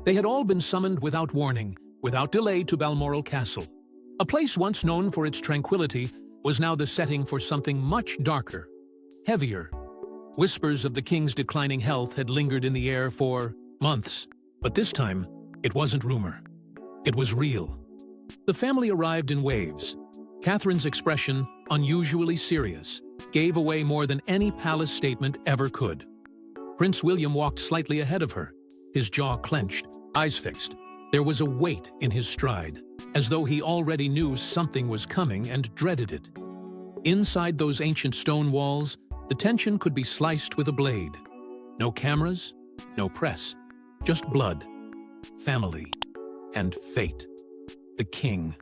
They had all been summoned without warning, without delay to Balmoral Castle. A place once known for its tranquility was now the setting for something much darker, heavier. Whispers of the king's declining health had lingered in the air for months, but this time it wasn't rumor. It was real. The family arrived in waves. Catherine's expression, unusually serious, gave away more than any palace statement ever could. Prince William walked slightly ahead of her, his jaw clenched, eyes fixed. There was a weight in his stride, as though he already knew something was coming and dreaded it. Inside those ancient stone walls, the tension could be sliced with a blade. No cameras, no press, just blood, family, and fate. The king,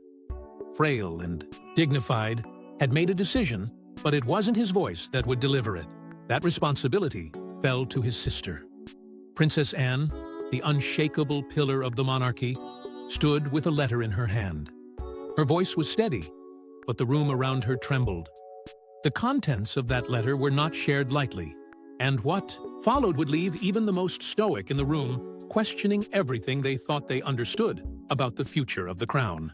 frail and dignified, had made a decision, but it wasn't his voice that would deliver it. That responsibility fell to his sister. Princess Anne, the unshakable pillar of the monarchy, stood with a letter in her hand. Her voice was steady, but the room around her trembled. The contents of that letter were not shared lightly, and what followed would leave even the most stoic in the room questioning everything they thought they understood about the future of the crown.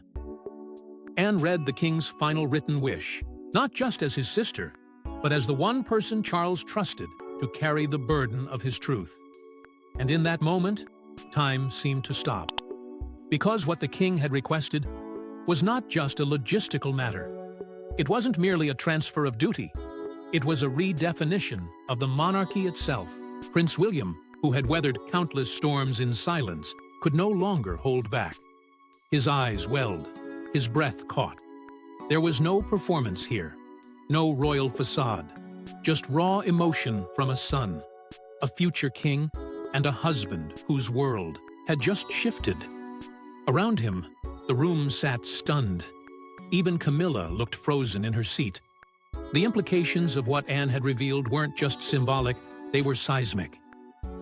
Anne read the king's final written wish, not just as his sister, but as the one person Charles trusted to carry the burden of his truth. And in that moment, time seemed to stop. Because what the king had requested was not just a logistical matter. It wasn't merely a transfer of duty. It was a redefinition of the monarchy itself. Prince William, who had weathered countless storms in silence, could no longer hold back. His eyes welled, his breath caught. There was no performance here, no royal facade, just raw emotion from a son, a future king, and a husband whose world had just shifted. Around him, the room sat stunned. Even Camilla looked frozen in her seat. The implications of what Anne had revealed weren't just symbolic, they were seismic.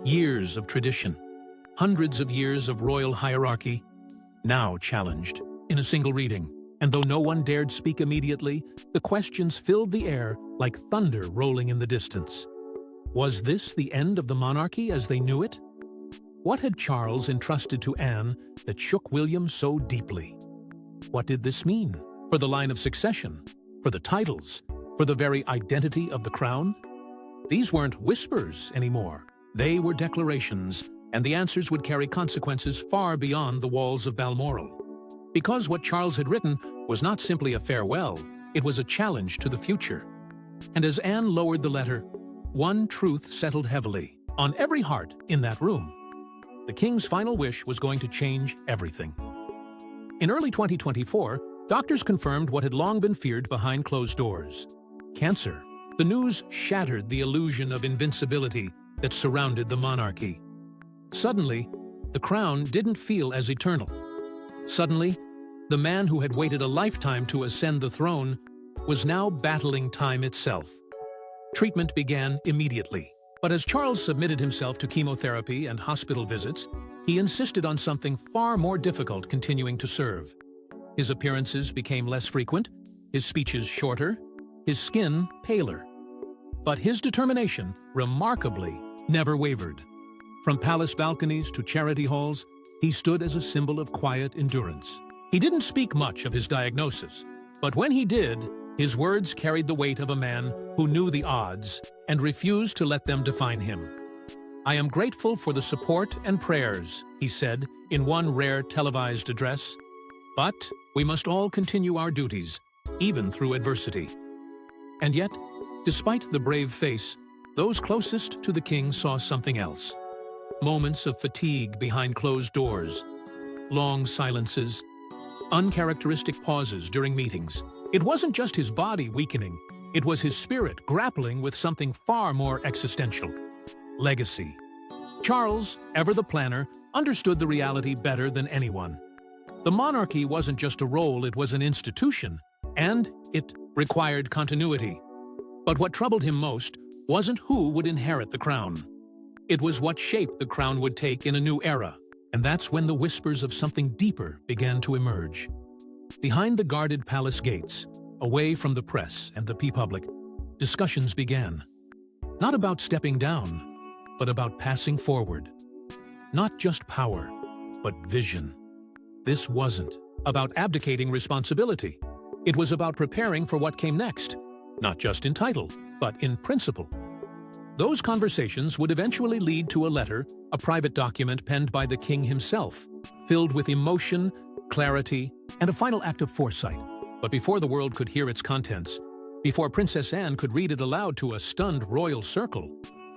Years of tradition, hundreds of years of royal hierarchy, now challenged in a single reading. And though no one dared speak immediately, the questions filled the air like thunder rolling in the distance. Was this the end of the monarchy as they knew it? What had Charles entrusted to Anne that shook William so deeply? What did this mean for the line of succession, for the titles, for the very identity of the crown? These weren't whispers anymore. They were declarations, and the answers would carry consequences far beyond the walls of Balmoral. Because what Charles had written was not simply a farewell, it was a challenge to the future. And as Anne lowered the letter, one truth settled heavily on every heart in that room. The king's final wish was going to change everything. In early 2024, doctors confirmed what had long been feared behind closed doors: cancer. The news shattered the illusion of invincibility that surrounded the monarchy. Suddenly, the crown didn't feel as eternal. Suddenly, the man who had waited a lifetime to ascend the throne was now battling time itself. Treatment began immediately. But as Charles submitted himself to chemotherapy and hospital visits, he insisted on something far more difficult continuing to serve. His appearances became less frequent, his speeches shorter, his skin paler. But his determination, remarkably, never wavered. From palace balconies to charity halls, he stood as a symbol of quiet endurance. He didn't speak much of his diagnosis, but when he did, his words carried the weight of a man who knew the odds and refused to let them define him. "I am grateful for the support and prayers," he said in one rare televised address, "but we must all continue our duties, even through adversity." And yet, despite the brave face, those closest to the king saw something else. Moments of fatigue behind closed doors, long silences, uncharacteristic pauses during meetings. It wasn't just his body weakening, it was his spirit grappling with something far more existential: legacy. Charles, ever the planner, understood the reality better than anyone. The monarchy wasn't just a role, it was an institution, and it required continuity. But what troubled him most wasn't who would inherit the crown. It was what shape the crown would take in a new era, and that's when the whispers of something deeper began to emerge. Behind the guarded palace gates, away from the press and the public, discussions began. Not about stepping down, but about passing forward. Not just power, but vision. This wasn't about abdicating responsibility. It was about preparing for what came next, not just in title, but in principle. Those conversations would eventually lead to a letter, a private document penned by the king himself, filled with emotion, clarity, and a final act of foresight. But before the world could hear its contents, before Princess Anne could read it aloud to a stunned royal circle,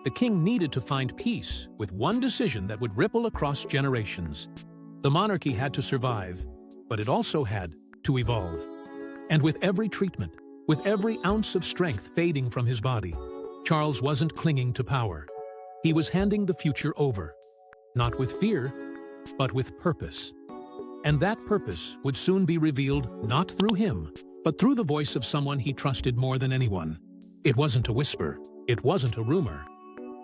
the king needed to find peace with one decision that would ripple across generations. The monarchy had to survive, but it also had to evolve. And with every treatment, with every ounce of strength fading from his body, Charles wasn't clinging to power. He was handing the future over, not with fear, but with purpose. And that purpose would soon be revealed not through him, but through the voice of someone he trusted more than anyone. It wasn't a whisper, it wasn't a rumor.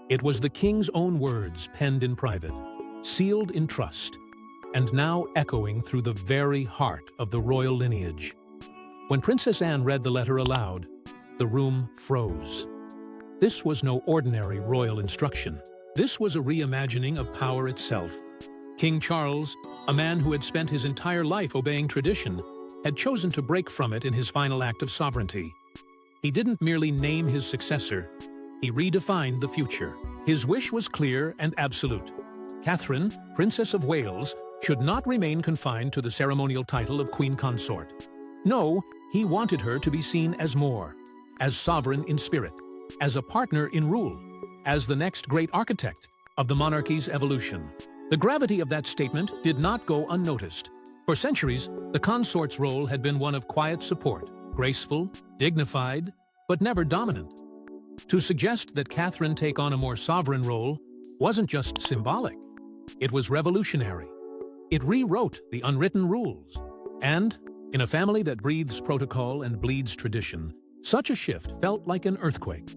It was the king's own words penned in private, sealed in trust, and now echoing through the very heart of the royal lineage. When Princess Anne read the letter aloud, the room froze. This was no ordinary royal instruction. This was a reimagining of power itself. King Charles, a man who had spent his entire life obeying tradition, had chosen to break from it in his final act of sovereignty. He didn't merely name his successor, he redefined the future. His wish was clear and absolute. Catherine, Princess of Wales, should not remain confined to the ceremonial title of Queen Consort. No, he wanted her to be seen as more, as sovereign in spirit, as a partner in rule, as the next great architect of the monarchy's evolution. The gravity of that statement did not go unnoticed. For centuries, the consort's role had been one of quiet support, graceful, dignified, but never dominant. To suggest that Catherine take on a more sovereign role wasn't just symbolic, it was revolutionary. It rewrote the unwritten rules. And, in a family that breathes protocol and bleeds tradition, such a shift felt like an earthquake.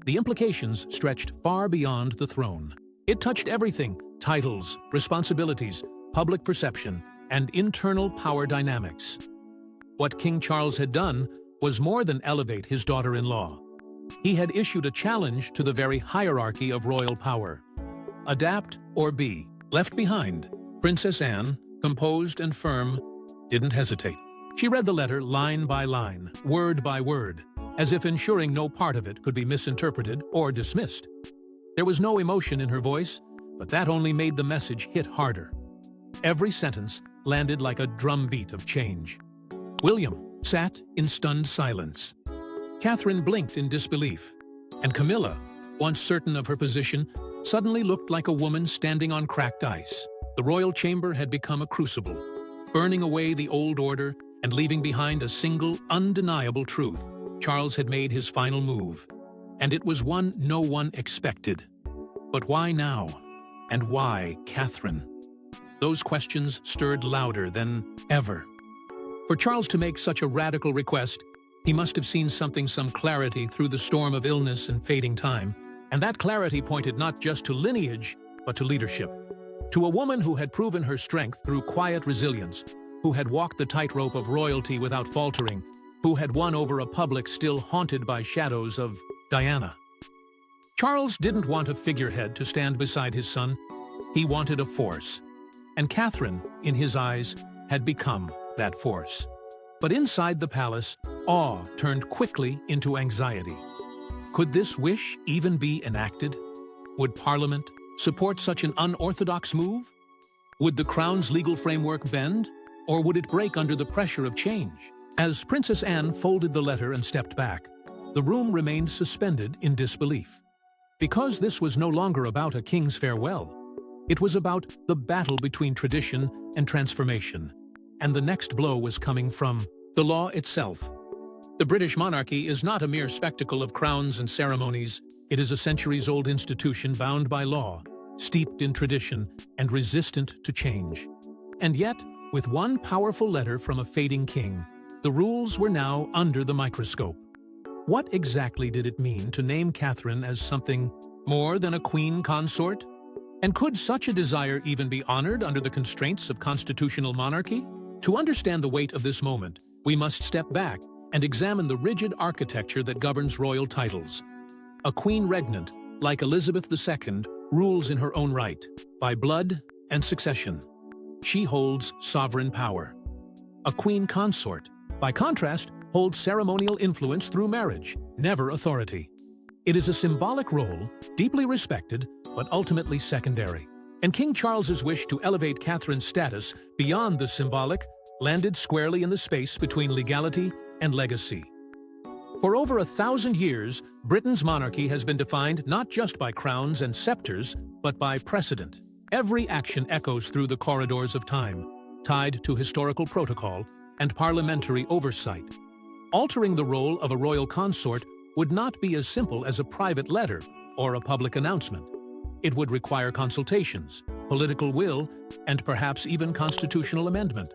The implications stretched far beyond the throne. It touched everything: titles, responsibilities, public perception, and internal power dynamics. What King Charles had done was more than elevate his daughter-in-law. He had issued a challenge to the very hierarchy of royal power. Adapt or be left behind. Princess Anne, composed and firm, didn't hesitate. She read the letter line by line, word by word, as if ensuring no part of it could be misinterpreted or dismissed. There was no emotion in her voice, but that only made the message hit harder. Every sentence landed like a drumbeat of change. William sat in stunned silence. Catherine blinked in disbelief, and Camilla, once certain of her position, suddenly looked like a woman standing on cracked ice. The royal chamber had become a crucible, burning away the old order and leaving behind a single, undeniable truth. Charles had made his final move, and it was one no one expected. But why now? And why Catherine? Those questions stirred louder than ever. For Charles to make such a radical request, he must have seen some clarity through the storm of illness and fading time. And that clarity pointed not just to lineage, but to leadership. To a woman who had proven her strength through quiet resilience, who had walked the tightrope of royalty without faltering, who had won over a public still haunted by shadows of Diana. Charles didn't want a figurehead to stand beside his son. He wanted a force. And Catherine, in his eyes, had become that force. But inside the palace, awe turned quickly into anxiety. Could this wish even be enacted? Would Parliament support such an unorthodox move? Would the Crown's legal framework bend, or would it break under the pressure of change? As Princess Anne folded the letter and stepped back, the room remained suspended in disbelief. Because this was no longer about a king's farewell, it was about the battle between tradition and transformation. And the next blow was coming from the law itself. The British monarchy is not a mere spectacle of crowns and ceremonies. It is a centuries-old institution bound by law, steeped in tradition, and resistant to change. And yet, with one powerful letter from a fading king, the rules were now under the microscope. What exactly did it mean to name Catherine as something more than a queen consort? And could such a desire even be honored under the constraints of constitutional monarchy? To understand the weight of this moment, we must step back and examine the rigid architecture that governs royal titles. A queen regnant, like Elizabeth II, rules in her own right, by blood and succession. She holds sovereign power. A queen consort, by contrast, holds ceremonial influence through marriage, never authority. It is a symbolic role, deeply respected, but ultimately secondary. And King Charles's wish to elevate Catherine's status beyond the symbolic landed squarely in the space between legality and legacy. For over 1,000 years, Britain's monarchy has been defined not just by crowns and scepters, but by precedent. Every action echoes through the corridors of time, tied to historical protocol and parliamentary oversight. Altering the role of a royal consort would not be as simple as a private letter or a public announcement. It would require consultations, political will, and perhaps even constitutional amendment.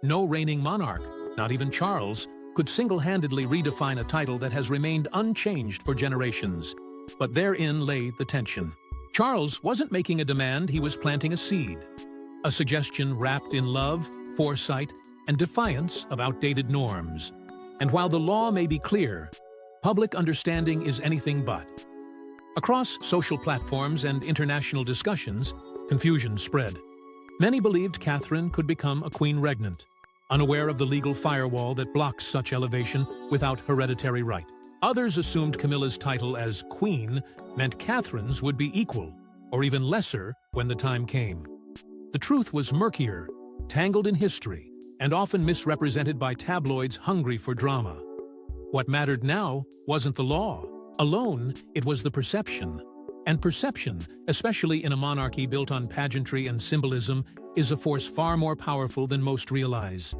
No reigning monarch, not even Charles, could single-handedly redefine a title that has remained unchanged for generations. But therein lay the tension. Charles wasn't making a demand, he was planting a seed. A suggestion wrapped in love, foresight, and defiance of outdated norms. And while the law may be clear, public understanding is anything but. Across social platforms and international discussions, confusion spread. Many believed Catherine could become a queen regnant, unaware of the legal firewall that blocks such elevation without hereditary right. Others assumed Camilla's title as queen meant Catherine's would be equal, or even lesser, when the time came. The truth was murkier, tangled in history, and often misrepresented by tabloids hungry for drama. What mattered now wasn't the law alone, it was the perception. And perception, especially in a monarchy built on pageantry and symbolism, is a force far more powerful than most realize.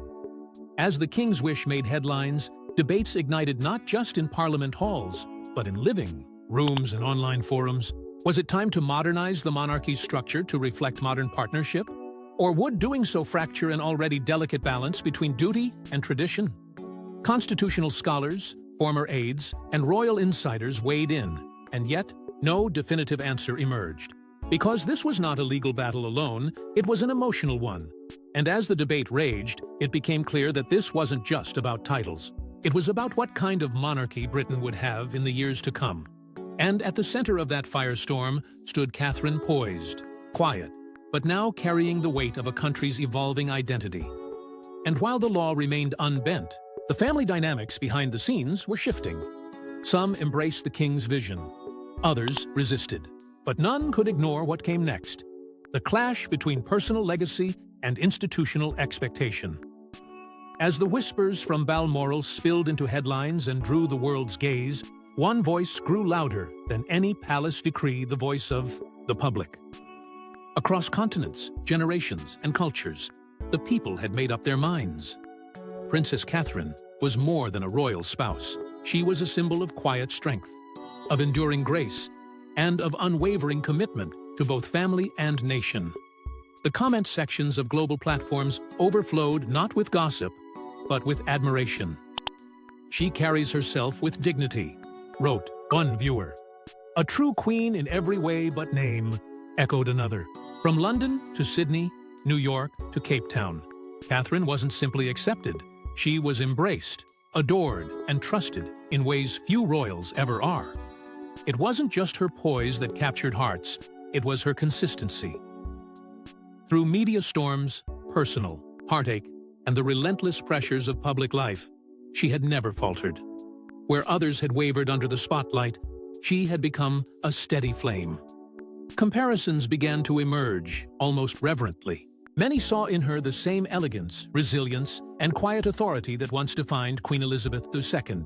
As the king's wish made headlines, debates ignited not just in parliament halls, but in living rooms and online forums. Was it time to modernize the monarchy's structure to reflect modern partnership? Or would doing so fracture an already delicate balance between duty and tradition? Constitutional scholars, former aides, and royal insiders weighed in, and yet no definitive answer emerged. Because this was not a legal battle alone, it was an emotional one. And as the debate raged, it became clear that this wasn't just about titles. It was about what kind of monarchy Britain would have in the years to come. And at the center of that firestorm stood Catherine, poised, quiet, but now carrying the weight of a country's evolving identity. And while the law remained unbent, the family dynamics behind the scenes were shifting. Some embraced the king's vision. Others resisted. But none could ignore what came next: the clash between personal legacy and institutional expectation. As the whispers from Balmoral spilled into headlines and drew the world's gaze, one voice grew louder than any palace decree: the voice of the public. Across continents, generations, and cultures, the people had made up their minds. Princess Catherine was more than a royal spouse. She was a symbol of quiet strength, of enduring grace, and of unwavering commitment to both family and nation. The comment sections of global platforms overflowed not with gossip, but with admiration. "She carries herself with dignity," wrote one viewer. "A true queen in every way but name," echoed another. From London to Sydney, New York to Cape Town, Catherine wasn't simply accepted. She was embraced, adored, and trusted in ways few royals ever are. It wasn't just her poise that captured hearts, it was her consistency. Through media storms, personal heartache, and the relentless pressures of public life, she had never faltered. Where others had wavered under the spotlight, she had become a steady flame. Comparisons began to emerge, almost reverently. Many saw in her the same elegance, resilience, and quiet authority that once defined Queen Elizabeth II.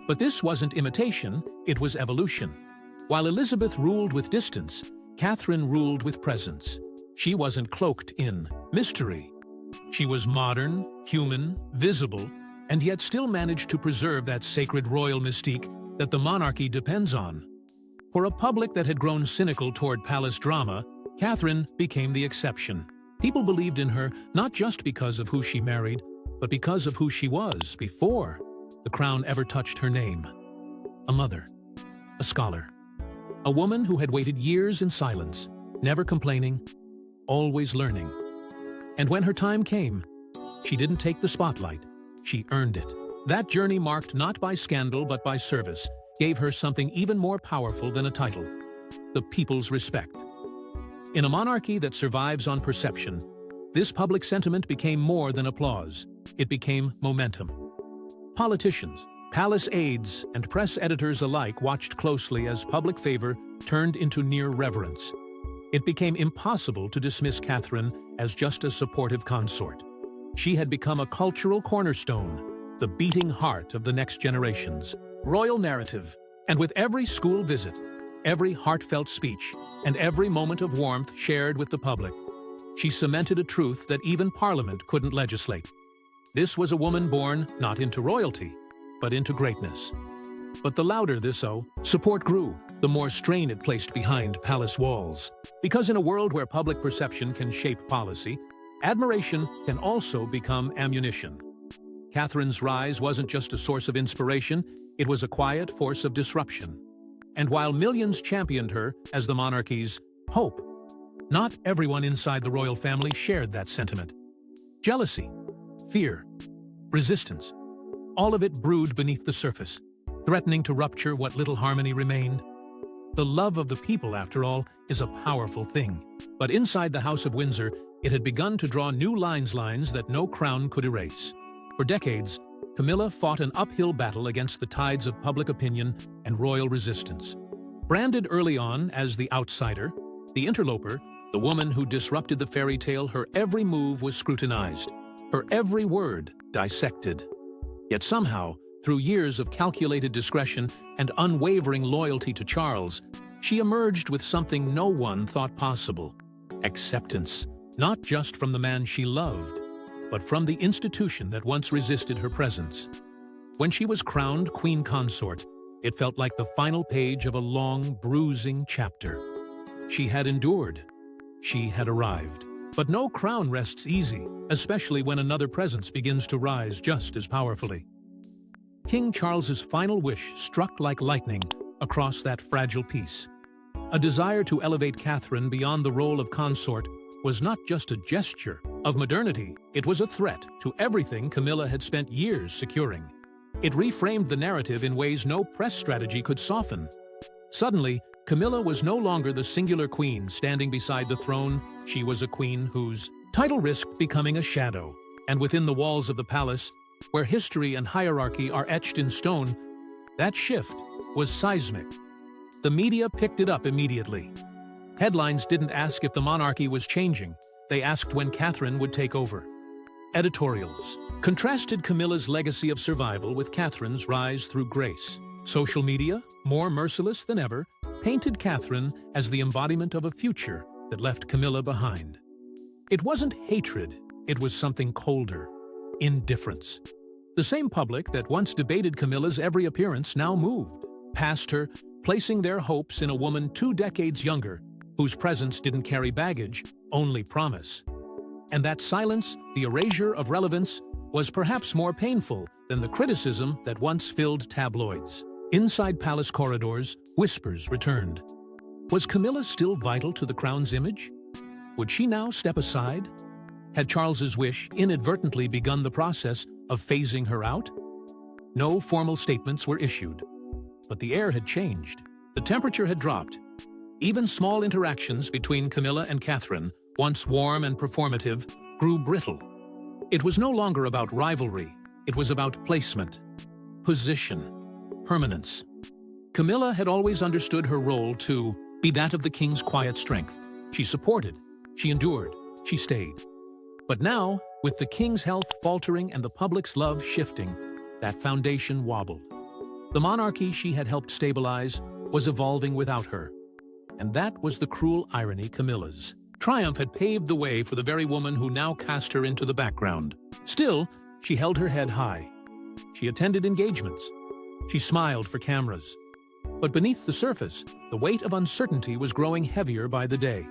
But this wasn't imitation, it was evolution. While Elizabeth ruled with distance, Catherine ruled with presence. She wasn't cloaked in mystery. She was modern, human, visible, and yet still managed to preserve that sacred royal mystique that the monarchy depends on. For a public that had grown cynical toward palace drama, Catherine became the exception. People believed in her not just because of who she married, but because of who she was before the crown ever touched her name. A mother, a scholar, a woman who had waited years in silence, never complaining, always learning. And when her time came, she didn't take the spotlight, she earned it. That journey, marked not by scandal but by service, gave her something even more powerful than a title: the people's respect. In a monarchy that survives on perception, This public sentiment became more than applause. It became momentum. Politicians, palace aides, and press editors alike watched closely as public favor turned into near reverence. It became impossible to dismiss Catherine as just a supportive consort. She had become a cultural cornerstone, the beating heart of the next generation's royal narrative. And with every school visit, every heartfelt speech, and every moment of warmth shared with the public, she cemented a truth that even Parliament couldn't legislate. This was a woman born not into royalty, but into greatness. But the louder this support grew, the more strain it placed behind palace walls. Because in a world where public perception can shape policy, admiration can also become ammunition. Catherine's rise wasn't just a source of inspiration, it was a quiet force of disruption. And while millions championed her as the monarchy's hope, not everyone inside the royal family shared that sentiment. Jealousy, fear, resistance, all of it brewed beneath the surface, threatening to rupture what little harmony remained. The love of the people, after all, is a powerful thing. But inside the House of Windsor, it had begun to draw new lines that no crown could erase. For decades, Camilla fought an uphill battle against the tides of public opinion and royal resistance. Branded early on as the outsider, the interloper, the woman who disrupted the fairy tale, her every move was scrutinized, her every word dissected. Yet somehow, through years of calculated discretion and unwavering loyalty to Charles, she emerged with something no one thought possible: acceptance, not just from the man she loved, but from the institution that once resisted her presence. When she was crowned Queen Consort, it felt like the final page of a long, bruising chapter. She had endured. She had arrived. But no crown rests easy, especially when another presence begins to rise just as powerfully. King Charles's final wish struck like lightning across that fragile piece. A desire to elevate Catherine beyond the role of consort was not just a gesture of modernity, it was a threat to everything Camilla had spent years securing. It reframed the narrative in ways no press strategy could soften. Suddenly, Camilla was no longer the singular queen standing beside the throne. She was a queen whose title risked becoming a shadow. And within the walls of the palace, where history and hierarchy are etched in stone, that shift was seismic. The media picked it up immediately. Headlines didn't ask if the monarchy was changing. They asked when Catherine would take over. Editorials contrasted Camilla's legacy of survival with Catherine's rise through grace. Social media, more merciless than ever, painted Catherine as the embodiment of a future that left Camilla behind. It wasn't hatred, it was something colder: indifference. The same public that once debated Camilla's every appearance now moved past her, placing their hopes in a woman 2 decades younger, whose presence didn't carry baggage, only promise. And that silence, the erasure of relevance, was perhaps more painful than the criticism that once filled tabloids. Inside palace corridors, whispers returned. Was Camilla still vital to the crown's image? Would she now step aside? Had Charles's wish inadvertently begun the process of phasing her out? No formal statements were issued. But the air had changed. The temperature had dropped. Even small interactions between Camilla and Catherine, once warm and performative, grew brittle. It was no longer about rivalry. It was about placement, position, permanence. Camilla had always understood her role to be that of the king's quiet strength. She supported, she endured, she stayed. But now, with the king's health faltering and the public's love shifting, that foundation wobbled. The monarchy she had helped stabilize was evolving without her. And that was the cruel irony Camilla's triumph had paved the way for the very woman who now cast her into the background. Still, she held her head high. She attended engagements. She smiled for cameras. But beneath the surface, the weight of uncertainty was growing heavier by the day.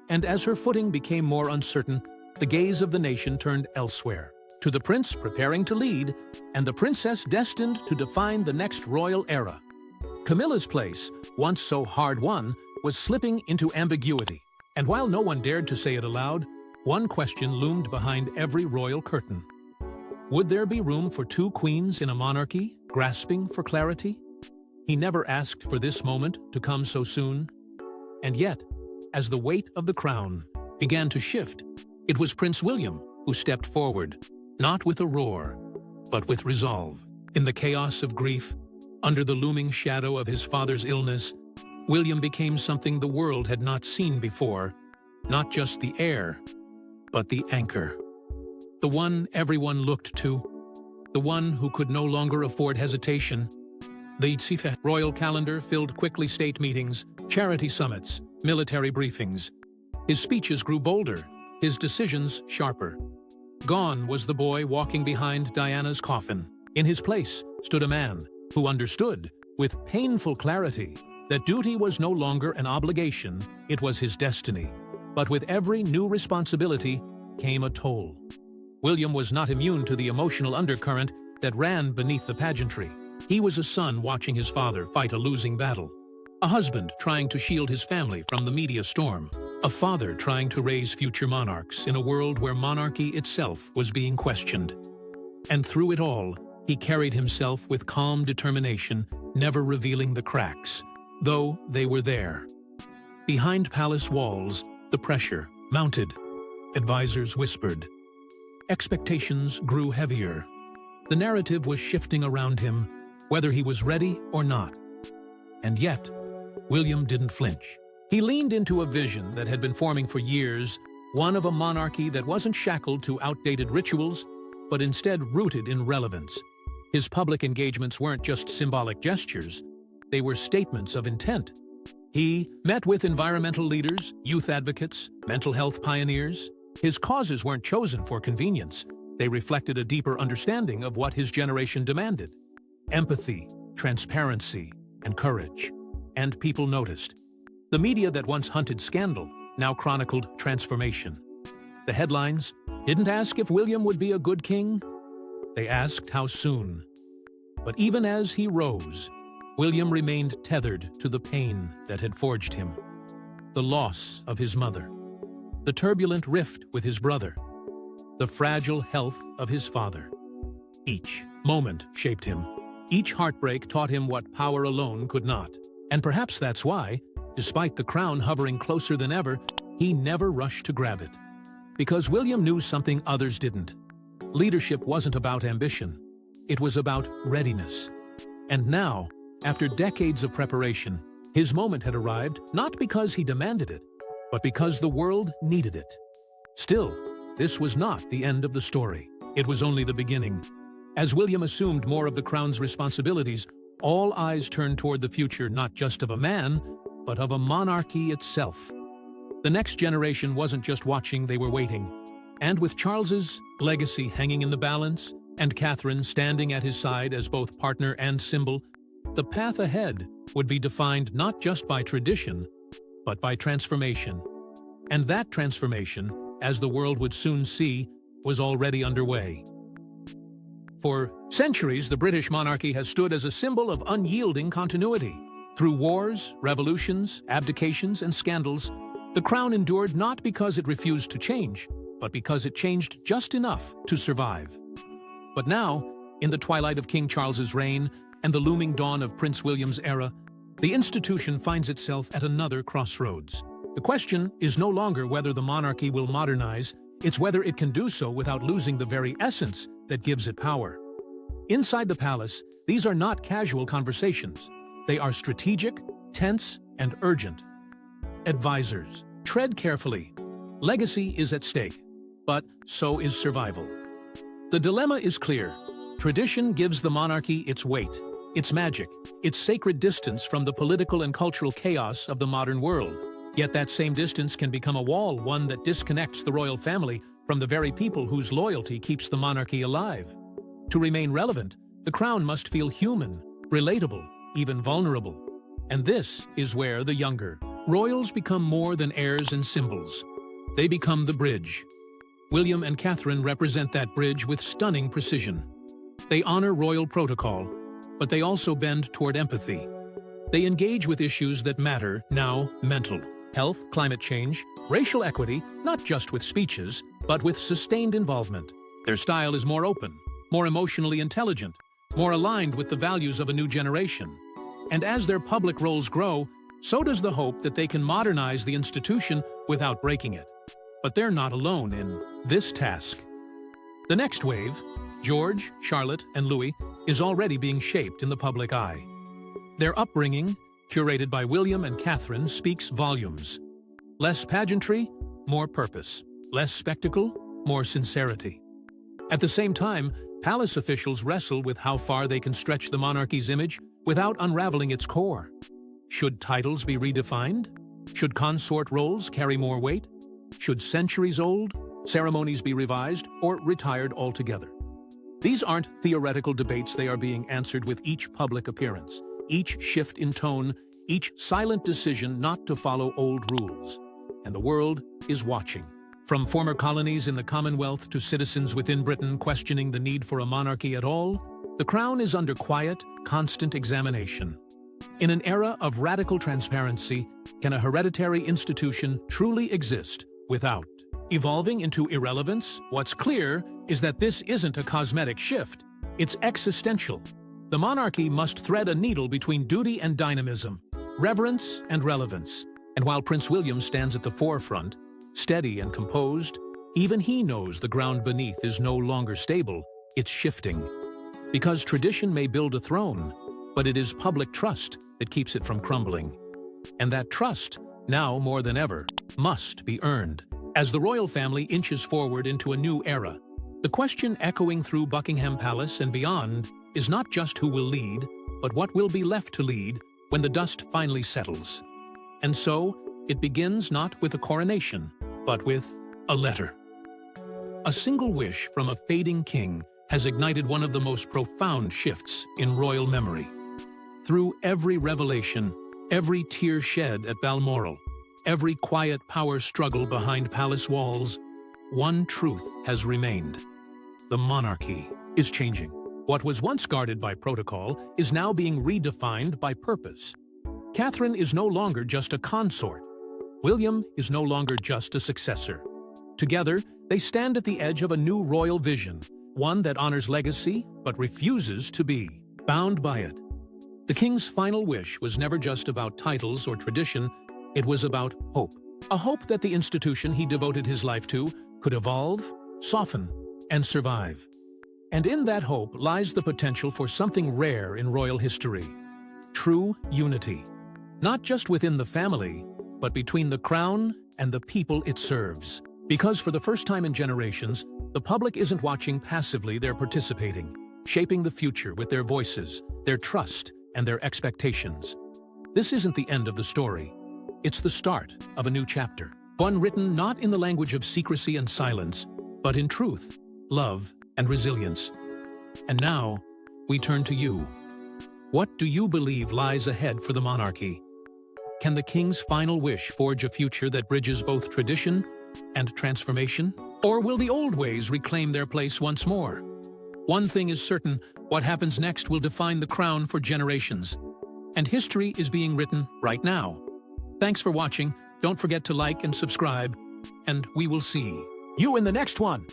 And as her footing became more uncertain, the gaze of the nation turned elsewhere, to the prince preparing to lead, and the princess destined to define the next royal era. Camilla's place, once so hard-won, was slipping into ambiguity. And while no one dared to say it aloud, one question loomed behind every royal curtain. Would there be room for 2 queens in a monarchy, grasping for clarity? He never asked for this moment to come so soon. And yet, as the weight of the crown began to shift, It was Prince William who stepped forward, not with a roar, but with resolve. In the chaos of grief, under the looming shadow of his father's illness, William became something the world had not seen before, not just the heir, but the anchor. The one everyone looked to, the one who could no longer afford hesitation. The royal calendar filled quickly state meetings, charity summits, military briefings. His speeches grew bolder, his decisions sharper. Gone was the boy walking behind Diana's coffin. In his place stood a man who understood, with painful clarity, that duty was no longer an obligation, it was his destiny. But with every new responsibility came a toll. William was not immune to the emotional undercurrent that ran beneath the pageantry. He was a son watching his father fight a losing battle, a husband trying to shield his family from the media storm, a father trying to raise future monarchs in a world where monarchy itself was being questioned. And through it all, he carried himself with calm determination, never revealing the cracks, though they were there. Behind palace walls, the pressure mounted. Advisors whispered. Expectations grew heavier. The narrative was shifting around him, whether he was ready or not. And yet, William didn't flinch. He leaned into a vision that had been forming for years, one of a monarchy that wasn't shackled to outdated rituals, but instead rooted in relevance. His public engagements weren't just symbolic gestures, they were statements of intent. He met with environmental leaders, youth advocates, mental health pioneers. His causes weren't chosen for convenience. They reflected a deeper understanding of what his generation demanded. Empathy, transparency, and courage. And people noticed. The media that once hunted scandal now chronicled transformation. The headlines didn't ask if William would be a good king. They asked how soon. But even as he rose, William remained tethered to the pain that had forged him. The loss of his mother, the turbulent rift with his brother, the fragile health of his father. Each moment shaped him. Each heartbreak taught him what power alone could not. And perhaps that's why, despite the crown hovering closer than ever, he never rushed to grab it. Because William knew something others didn't. Leadership wasn't about ambition. It was about readiness. And now, after decades of preparation, his moment had arrived not because he demanded it, but because the world needed it. Still, this was not the end of the story. It was only the beginning. As William assumed more of the crown's responsibilities, all eyes turned toward the future not just of a man, but of a monarchy itself. The next generation wasn't just watching, they were waiting. And with Charles's legacy hanging in the balance, and Catherine standing at his side as both partner and symbol, the path ahead would be defined not just by tradition, but by transformation. And that transformation, as the world would soon see, was already underway. For centuries, the British monarchy has stood as a symbol of unyielding continuity. Through wars, revolutions, abdications, and scandals, the crown endured not because it refused to change, but because it changed just enough to survive. But now, in the twilight of King Charles's reign and the looming dawn of Prince William's era, the institution finds itself at another crossroads. The question is no longer whether the monarchy will modernize, it's whether it can do so without losing the very essence that gives it power. Inside the palace, these are not casual conversations. They are strategic, tense, and urgent. Advisors, tread carefully. Legacy is at stake, but so is survival. The dilemma is clear. Tradition gives the monarchy its weight, its magic, its sacred distance from the political and cultural chaos of the modern world. Yet that same distance can become a wall, one that disconnects the royal family from the very people whose loyalty keeps the monarchy alive. To remain relevant, the crown must feel human, relatable, even vulnerable. And this is where the younger royals become more than heirs and symbols. They become the bridge. William and Catherine represent that bridge with stunning precision. They honor royal protocol, but they also bend toward empathy. They engage with issues that matter now: mental health, climate change, racial equity, not just with speeches, but with sustained involvement. Their style is more open, more emotionally intelligent, more aligned with the values of a new generation. And as their public roles grow, so does the hope that they can modernize the institution without breaking it. But they're not alone in this task. The next wave, George, Charlotte, and Louis, is already being shaped in the public eye. Their upbringing, curated by William and Catherine, speaks volumes. Less pageantry, more purpose. Less spectacle, more sincerity. At the same time, palace officials wrestle with how far they can stretch the monarchy's image without unraveling its core. Should titles be redefined? Should consort roles carry more weight? Should centuries-old ceremonies be revised or retired altogether? These aren't theoretical debates, they are being answered with each public appearance, each shift in tone, each silent decision not to follow old rules. And the world is watching. From former colonies in the Commonwealth to citizens within Britain questioning the need for a monarchy at all, the crown is under quiet, constant examination. In an era of radical transparency, can a hereditary institution truly exist without evolving into irrelevance? What's clear is that this isn't a cosmetic shift. It's existential. The monarchy must thread a needle between duty and dynamism, reverence and relevance. And while Prince William stands at the forefront, steady and composed, even he knows the ground beneath is no longer stable, it's shifting. Because tradition may build a throne, but it is public trust that keeps it from crumbling. And that trust, now more than ever, must be earned. As the royal family inches forward into a new era, the question echoing through Buckingham Palace and beyond is not just who will lead, but what will be left to lead when the dust finally settles. And so, it begins not with a coronation, but with a letter. A single wish from a fading king has ignited one of the most profound shifts in royal memory. Through every revelation, every tear shed at Balmoral, every quiet power struggle behind palace walls, one truth has remained. The monarchy is changing. What was once guarded by protocol is now being redefined by purpose. Catherine is no longer just a consort. William is no longer just a successor. Together, they stand at the edge of a new royal vision, one that honors legacy but refuses to be bound by it. The king's final wish was never just about titles or tradition, it was about hope. A hope that the institution he devoted his life to could evolve, soften, and survive. And in that hope lies the potential for something rare in royal history: true unity. Not just within the family, but between the crown and the people it serves. Because for the first time in generations, the public isn't watching passively, they're participating, shaping the future with their voices, their trust, and their expectations. This isn't the end of the story. It's the start of a new chapter, one written not in the language of secrecy and silence, but in truth, love, and resilience. And now, we turn to you. What do you believe lies ahead for the monarchy? Can the king's final wish forge a future that bridges both tradition and transformation? Or will the old ways reclaim their place once more? One thing is certain, what happens next will define the crown for generations. And history is being written right now. Thanks for watching. Don't forget to like and subscribe, and we will see you in the next one.